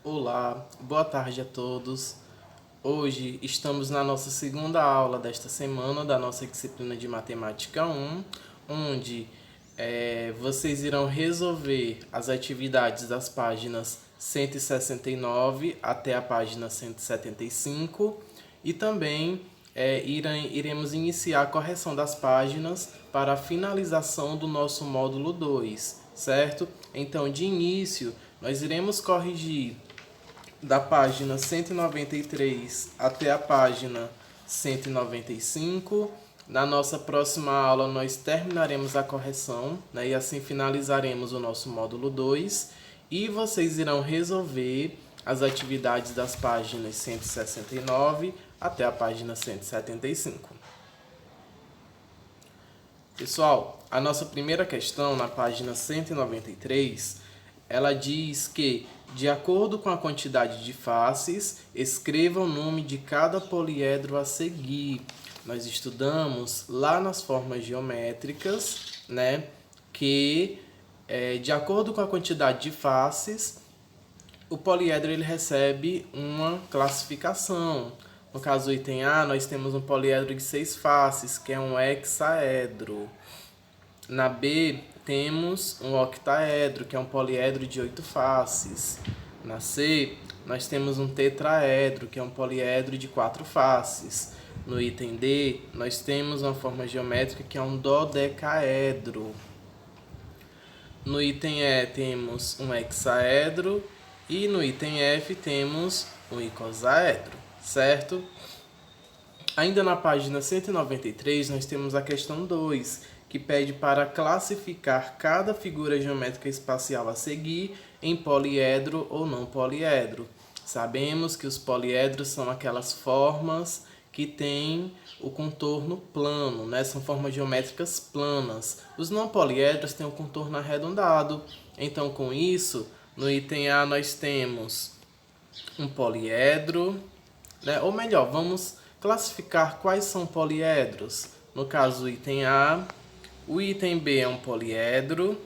Olá, boa tarde a todos. Hoje estamos na nossa segunda aula desta semana da nossa disciplina de Matemática 1, onde vocês irão resolver as atividades das páginas 169 até a página 175 e também iremos iniciar a correção das páginas para a finalização do nosso módulo 2, certo? Então, de início, nós iremos corrigir da página 193 até a página 195. Na nossa próxima aula, nós terminaremos a correção, né, e assim finalizaremos o nosso módulo 2. E vocês irão resolver as atividades das páginas 169 até a página 175. Pessoal, a nossa primeira questão, na página 193, ela diz que, de acordo com a quantidade de faces, escreva o nome de cada poliedro a seguir. Nós estudamos lá nas formas geométricas, né, que de acordo com a quantidade de faces, o poliedro ele recebe uma classificação. No caso do item A, nós temos um poliedro de 6 faces, que é um hexaedro. Na B, temos um octaedro, que é um poliedro de 8 faces. Na C, nós temos um tetraedro, que é um poliedro de 4 faces. No item D, nós temos uma forma geométrica que é um dodecaedro. No item E, temos um hexaedro. E no item F, temos um icosaedro, certo? Ainda na página 193, nós temos a questão 2, que pede para classificar cada figura geométrica espacial a seguir em poliedro ou não poliedro. Sabemos que os poliedros são aquelas formas que têm o contorno plano, né? São formas geométricas planas. Os não poliedros têm o contorno arredondado. Então, com isso, no item A nós temos um poliedro, né? Ou melhor, vamos classificar quais são poliedros. No caso, o item A, o item B é um poliedro,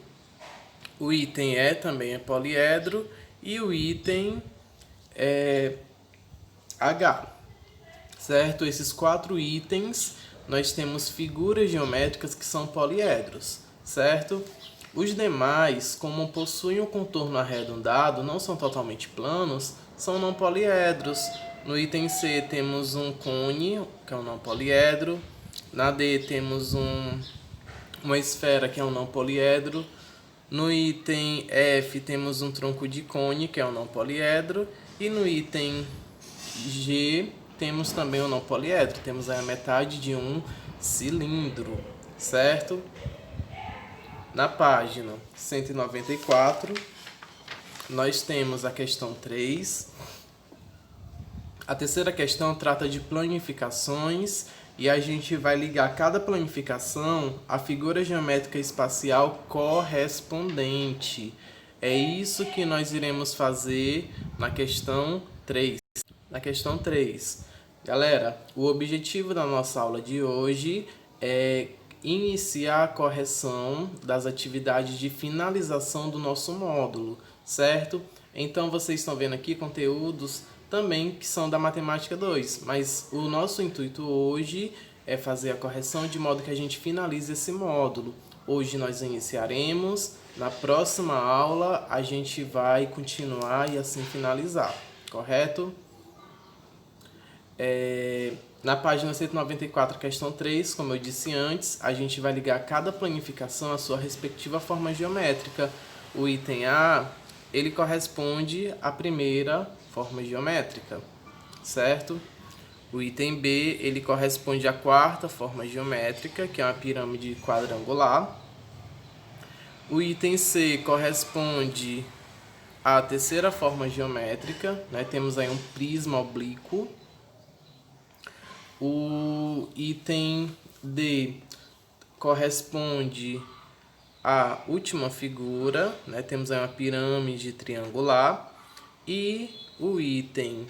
o item E também é poliedro e o item H, certo? Esses 4 itens nós temos figuras geométricas que são poliedros, certo? Os demais, como possuem um contorno arredondado, não são totalmente planos, são não poliedros. No item C temos um cone, que é um não poliedro. Na D temos uma esfera, que é um não poliedro. No item F temos um tronco de cone, que é um não poliedro. E no item G temos também um não poliedro. Temos aí a metade de um cilindro, certo? Na página 194, nós temos a questão 3. A terceira questão trata de planificações e a gente vai ligar cada planificação à figura geométrica espacial correspondente. É isso que nós iremos fazer na questão 3. Na questão 3, galera, o objetivo da nossa aula de hoje é iniciar a correção das atividades de finalização do nosso módulo, certo? Então, vocês estão vendo aqui conteúdos também que são da Matemática 2, mas o nosso intuito hoje é fazer a correção de modo que a gente finalize esse módulo. Hoje nós iniciaremos, na próxima aula a gente vai continuar e assim finalizar, correto? Na página 194, questão 3, como eu disse antes, a gente vai ligar cada planificação à sua respectiva forma geométrica. O item A, ele corresponde à primeira forma geométrica, certo? O item B, ele corresponde à quarta forma geométrica, que é uma pirâmide quadrangular. O item C corresponde à terceira forma geométrica, né? Temos aí um prisma oblíquo. O item D corresponde à última figura, né? Temos aí uma pirâmide triangular. E o item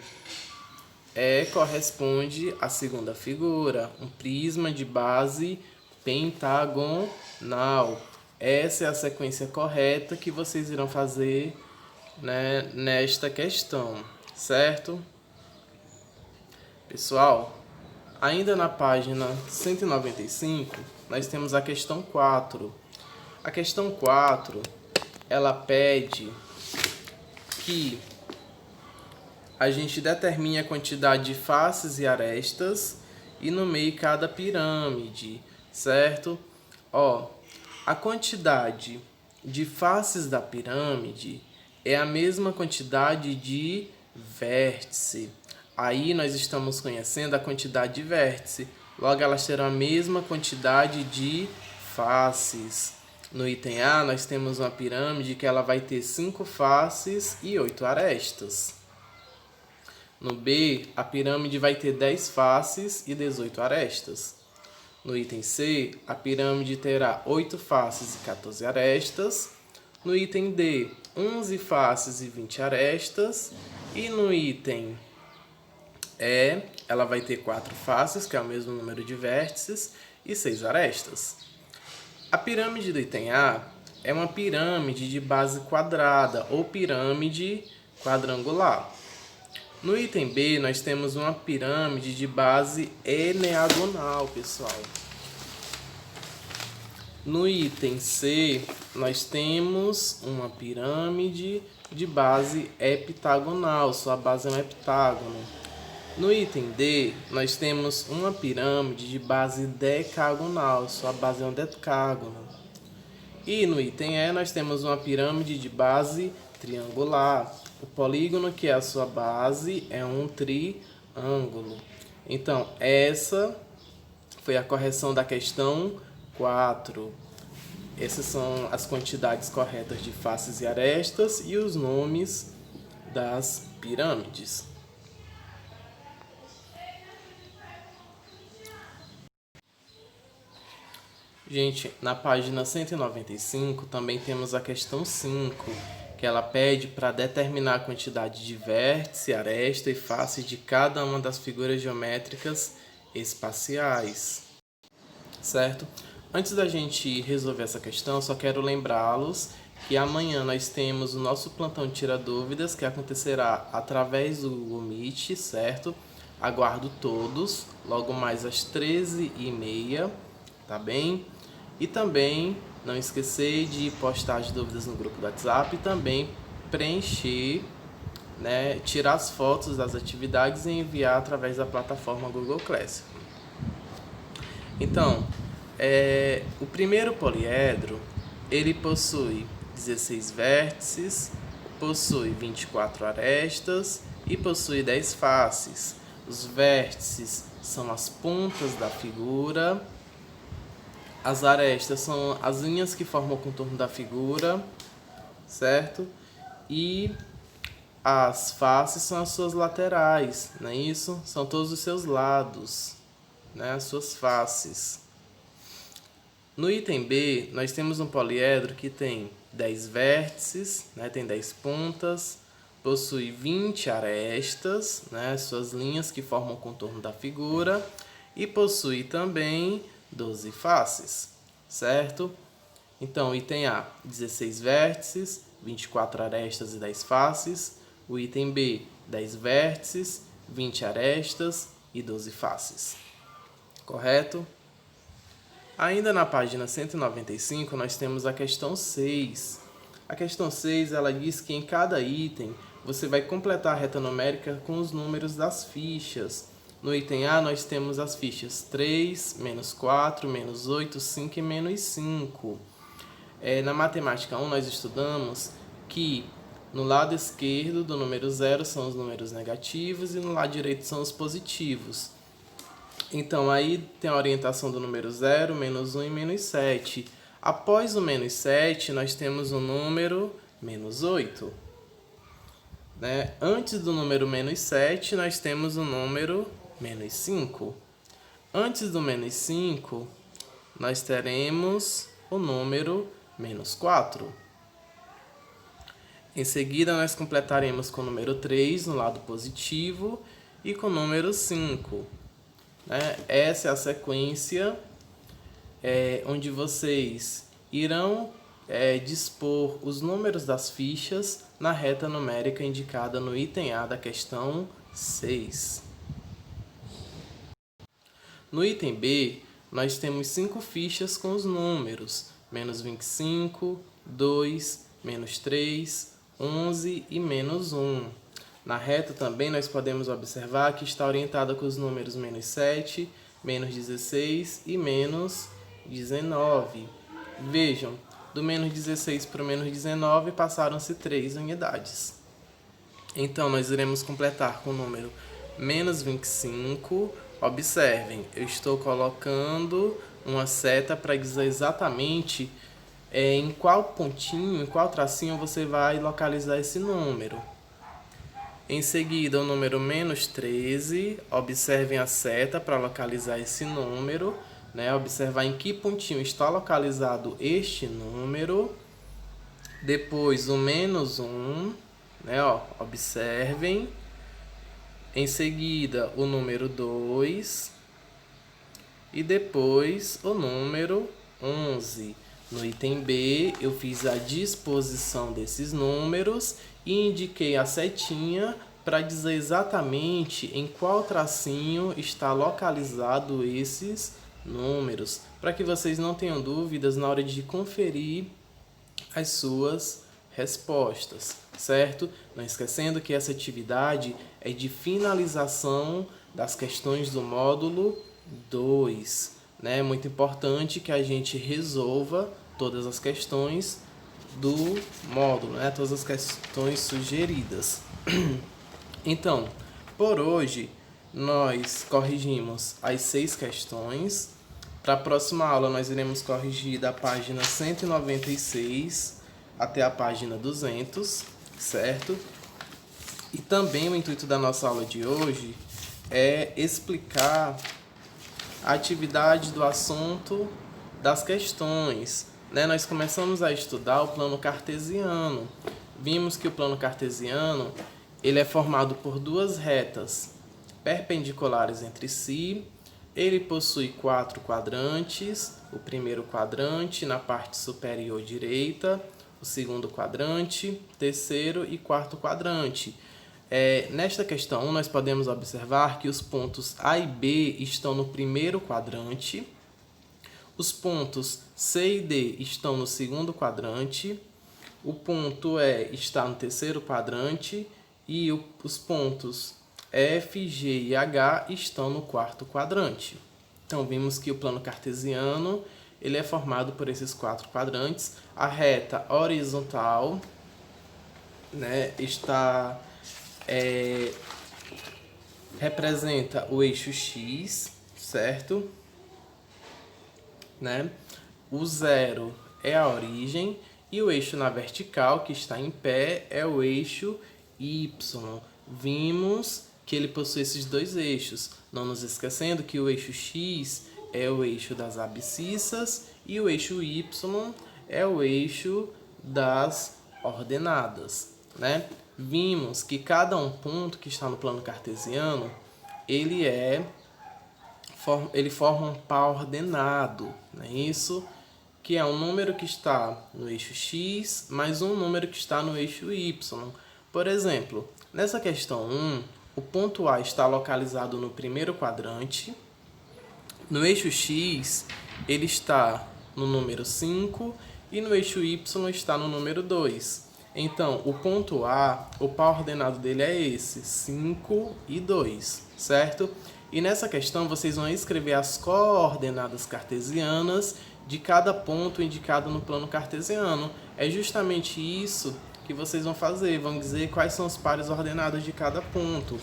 E corresponde à segunda figura, um prisma de base pentagonal. Essa é a sequência correta que vocês irão fazer né, nesta questão, certo? Pessoal, ainda na página 195, nós temos a questão 4. A questão 4, ela pede que a gente determine a quantidade de faces e arestas e nomeie cada pirâmide, certo? Ó, a quantidade de faces da pirâmide é a mesma quantidade de vértice. Aí nós estamos conhecendo a quantidade de vértice. Logo, elas terão a mesma quantidade de faces. No item A, nós temos uma pirâmide que ela vai ter 5 faces e 8 arestas. No B, a pirâmide vai ter 10 faces e 18 arestas. No item C, a pirâmide terá 8 faces e 14 arestas. No item D, 11 faces e 20 arestas. E no item E, ela vai ter 4 faces, que é o mesmo número de vértices, e 6 arestas. A pirâmide do item A é uma pirâmide de base quadrada ou pirâmide quadrangular. No item B, nós temos uma pirâmide de base eneagonal, pessoal. No item C, nós temos uma pirâmide de base heptagonal, sua base é um heptágono. No item D, nós temos uma pirâmide de base decagonal, sua base é um decágono. E no item E, nós temos uma pirâmide de base triangular. O polígono que é a sua base é um triângulo. Então, essa foi a correção da questão 4. Essas são as quantidades corretas de faces e arestas e os nomes das pirâmides. Gente, na página 195 também temos a questão 5, que ela pede para determinar a quantidade de vértice, aresta e face de cada uma das figuras geométricas espaciais, certo? Antes da gente resolver essa questão, só quero lembrá-los que amanhã nós temos o nosso plantão Tira Dúvidas, que acontecerá através do Google Meet, certo? Aguardo todos, logo mais às 13h30, tá bem? E também não esquecer de postar as dúvidas no grupo do WhatsApp e também preencher, né, tirar as fotos das atividades e enviar através da plataforma Google Classroom. Então, o primeiro poliedro, ele possui 16 vértices, possui 24 arestas e possui 10 faces. Os vértices são as pontas da figura. As arestas são as linhas que formam o contorno da figura, certo? E as faces são as suas laterais, não é isso? São todos os seus lados, né? As suas faces. No item B, nós temos um poliedro que tem 10 vértices, né? Tem 10 pontas, possui 20 arestas, né? Suas linhas que formam o contorno da figura, e possui também 12 faces, certo? Então, item A, 16 vértices, 24 arestas e 10 faces. O item B, 10 vértices, 20 arestas e 12 faces. Correto? Ainda na página 195, nós temos a questão 6. A questão 6, ela diz que em cada item você vai completar a reta numérica com os números das fichas. No item A, nós temos as fichas 3, menos 4, menos 8, 5 e menos 5. Na matemática 1, nós estudamos que no lado esquerdo do número 0 são os números negativos e no lado direito são os positivos. Então, aí tem a orientação do número 0, menos 1 e menos 7. Após o menos 7, nós temos o número menos 8. Né? Antes do número menos 7, nós temos o número menos 5. Antes do menos 5, nós teremos o número menos 4. Em seguida, nós completaremos com o número 3 no lado positivo e com o número 5. Né? Essa é a sequência onde vocês irão dispor os números das fichas na reta numérica indicada no item A da questão 6. No item B, nós temos 5 fichas com os números menos 25, 2, menos 3, 11 e menos 1. Na reta também nós podemos observar que está orientada com os números menos 7, menos 16 e menos 19. Vejam, do menos 16 para o menos 19 passaram-se 3 unidades. Então, nós iremos completar com o número menos 25. Observem, eu estou colocando uma seta para dizer exatamente em qual pontinho, em qual tracinho você vai localizar esse número. Em seguida, o número menos 13, observem a seta para localizar esse número, né? Observar em que pontinho está localizado este número. Depois, o menos 1, né? Observem. Em seguida, o número 2 e depois o número 11. No item B, eu fiz a disposição desses números e indiquei a setinha para dizer exatamente em qual tracinho está localizado esses números, para que vocês não tenham dúvidas na hora de conferir as suas respostas, certo? Não esquecendo que essa atividade é de finalização das questões do módulo 2, né? É muito importante que a gente resolva todas as questões do módulo, né? Todas as questões sugeridas. Então, por hoje, nós corrigimos as 6 questões. Para a próxima aula, nós iremos corrigir da página 196 até a página 200, certo? E também o intuito da nossa aula de hoje é explicar a atividade do assunto das questões, né? Nós começamos a estudar o plano cartesiano. Vimos que o plano cartesiano ele é formado por 2 retas perpendiculares entre si. Ele possui 4 quadrantes. O primeiro quadrante na parte superior direita, o segundo quadrante, terceiro e quarto quadrante. Nesta questão 1, nós podemos observar que os pontos A e B estão no primeiro quadrante, os pontos C e D estão no segundo quadrante, o ponto E está no terceiro quadrante e os pontos F, G e H estão no quarto quadrante. Então, vimos que o plano cartesiano ele é formado por esses 4 quadrantes. A reta horizontal, né, representa o eixo X, certo? Né? O 0 é a origem e o eixo na vertical, que está em pé, é o eixo Y. Vimos que ele possui esses 2 eixos, não nos esquecendo que o eixo X é o eixo das abscissas e o eixo Y é o eixo das ordenadas, né? Vimos que cada ponto que está no plano cartesiano, ele forma um par ordenado, não é isso? Que é um número que está no eixo X mais um número que está no eixo Y. Por exemplo, nessa questão 1, o ponto A está localizado no primeiro quadrante. No eixo X, ele está no número 5 e no eixo Y está no número 2. Então, o ponto A, o par ordenado dele é esse, 5 e 2, certo? E nessa questão, vocês vão escrever as coordenadas cartesianas de cada ponto indicado no plano cartesiano. É justamente isso que vocês vão fazer, vão dizer quais são os pares ordenados de cada ponto.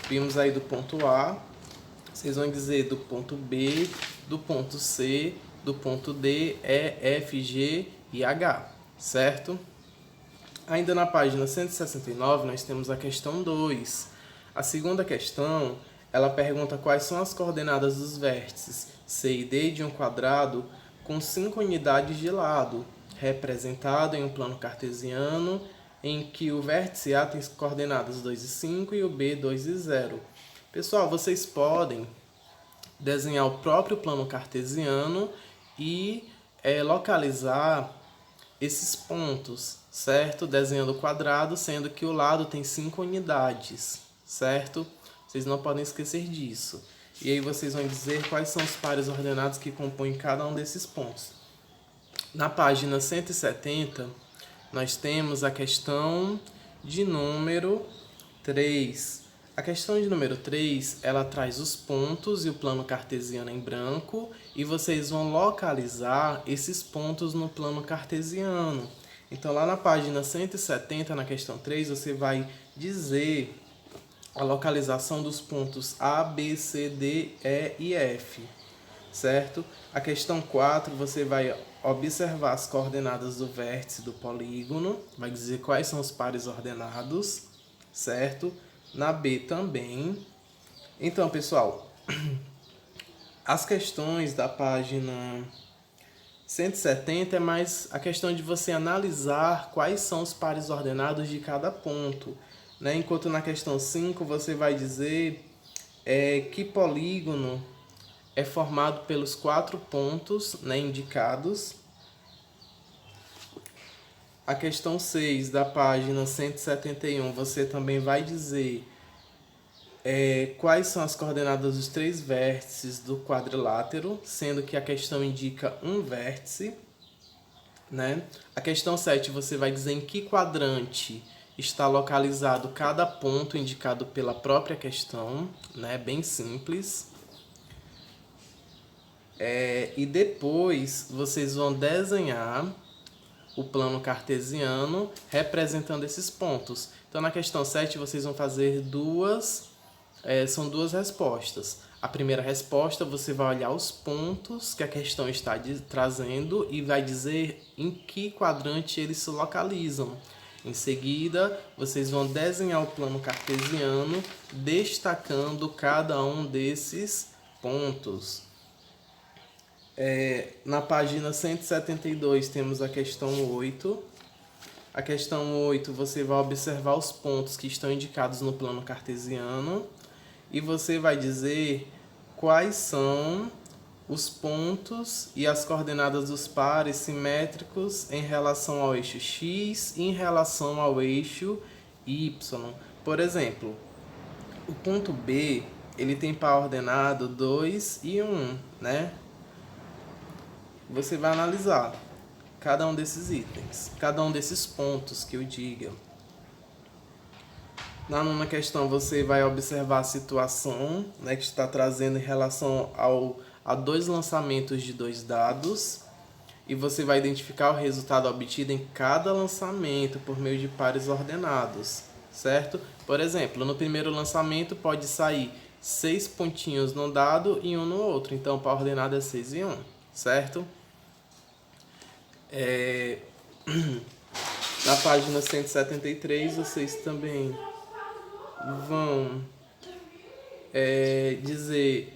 Vimos aí do ponto A, vocês vão dizer do ponto B, do ponto C, do ponto D, E, F, G e H, certo? Ainda na página 169, nós temos a questão 2. A segunda questão, ela pergunta quais são as coordenadas dos vértices C e D de um quadrado com 5 unidades de lado, representado em um plano cartesiano, em que o vértice A tem coordenadas 2 e 5 e o B 2 e 0. Pessoal, vocês podem desenhar o próprio plano cartesiano e localizar esses pontos, certo? Desenhando o quadrado, sendo que o lado tem 5 unidades, certo? Vocês não podem esquecer disso. E aí vocês vão dizer quais são os pares ordenados que compõem cada um desses pontos. Na página 170, nós temos a questão de número 3. A questão de número 3, ela traz os pontos e o plano cartesiano em branco, e vocês vão localizar esses pontos no plano cartesiano. Então, lá na página 170, na questão 3, você vai dizer a localização dos pontos A, B, C, D, E e F, certo? A questão 4, você vai observar as coordenadas do vértice do polígono, vai dizer quais são os pares ordenados, certo? Na B também. Então, pessoal, as questões da página 170 é mais a questão de você analisar quais são os pares ordenados de cada ponto, né? Enquanto na questão 5 você vai dizer que polígono é formado pelos 4 pontos, né, indicados. A questão 6 da página 171, você também vai dizer quais são as coordenadas dos 3 vértices do quadrilátero, sendo que a questão indica um vértice, né? A questão 7, você vai dizer em que quadrante está localizado cada ponto indicado pela própria questão, né? Bem simples. E depois vocês vão desenhar o plano cartesiano representando esses pontos. Então, na questão 7, vocês vão fazer são duas respostas. A primeira resposta, você vai olhar os pontos que a questão está trazendo e vai dizer em que quadrante eles se localizam. Em seguida, vocês vão desenhar o plano cartesiano destacando cada um desses pontos. Na página 172 temos a questão 8. A questão 8, você vai observar os pontos que estão indicados no plano cartesiano e você vai dizer quais são os pontos e as coordenadas dos pares simétricos em relação ao eixo X e em relação ao eixo Y. Por exemplo, o ponto B, ele tem par ordenado 2 e 1, né? Você vai analisar cada um desses itens, cada um desses pontos que eu diga. Na nona questão, você vai observar a situação, né, que está trazendo em relação a 2 lançamentos de 2 dados, e você vai identificar o resultado obtido em cada lançamento por meio de pares ordenados, certo? Por exemplo, no primeiro lançamento pode sair 6 pontinhos num dado e 1 no outro, então o par ordenado é 6 e 1, certo? Na página 173, vocês também vão dizer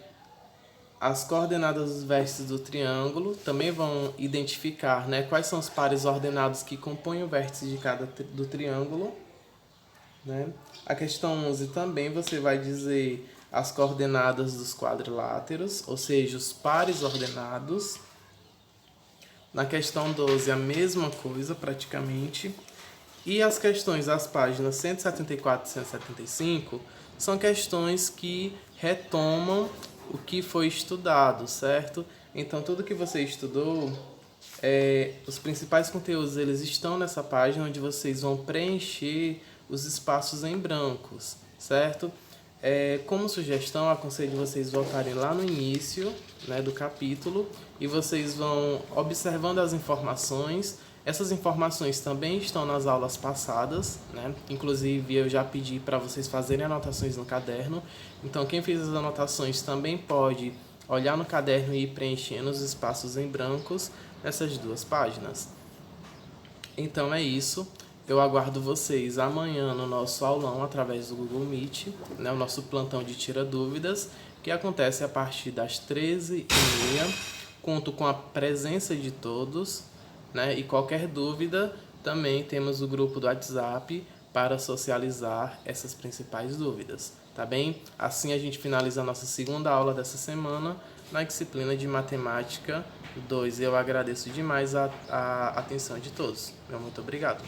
as coordenadas dos vértices do triângulo, também vão identificar, né, quais são os pares ordenados que compõem o vértice de cada do triângulo, né? A questão 11 também você vai dizer as coordenadas dos quadriláteros, ou seja, os pares ordenados. Na questão 12, a mesma coisa praticamente. E as questões das páginas 174 e 175 são questões que retomam o que foi estudado, certo? Então, tudo que você estudou, os principais conteúdos, eles estão nessa página onde vocês vão preencher os espaços em brancos, certo? Como sugestão, aconselho vocês voltarem lá no início, né, do capítulo e vocês vão observando as informações. Essas informações também estão nas aulas passadas, né? Inclusive eu já pedi para vocês fazerem anotações no caderno. Então quem fez as anotações também pode olhar no caderno e ir preenchendo os espaços em brancos nessas 2 páginas. Então é isso. Eu aguardo vocês amanhã no nosso aulão através do Google Meet, né? O nosso plantão de tira dúvidas, que acontece a partir das 13h30. Conto com a presença de todos, né? E qualquer dúvida, também temos o grupo do WhatsApp para socializar essas principais dúvidas, tá bem? Assim a gente finaliza a nossa segunda aula dessa semana na disciplina de Matemática 2. Eu agradeço demais a atenção de todos. Meu muito obrigado.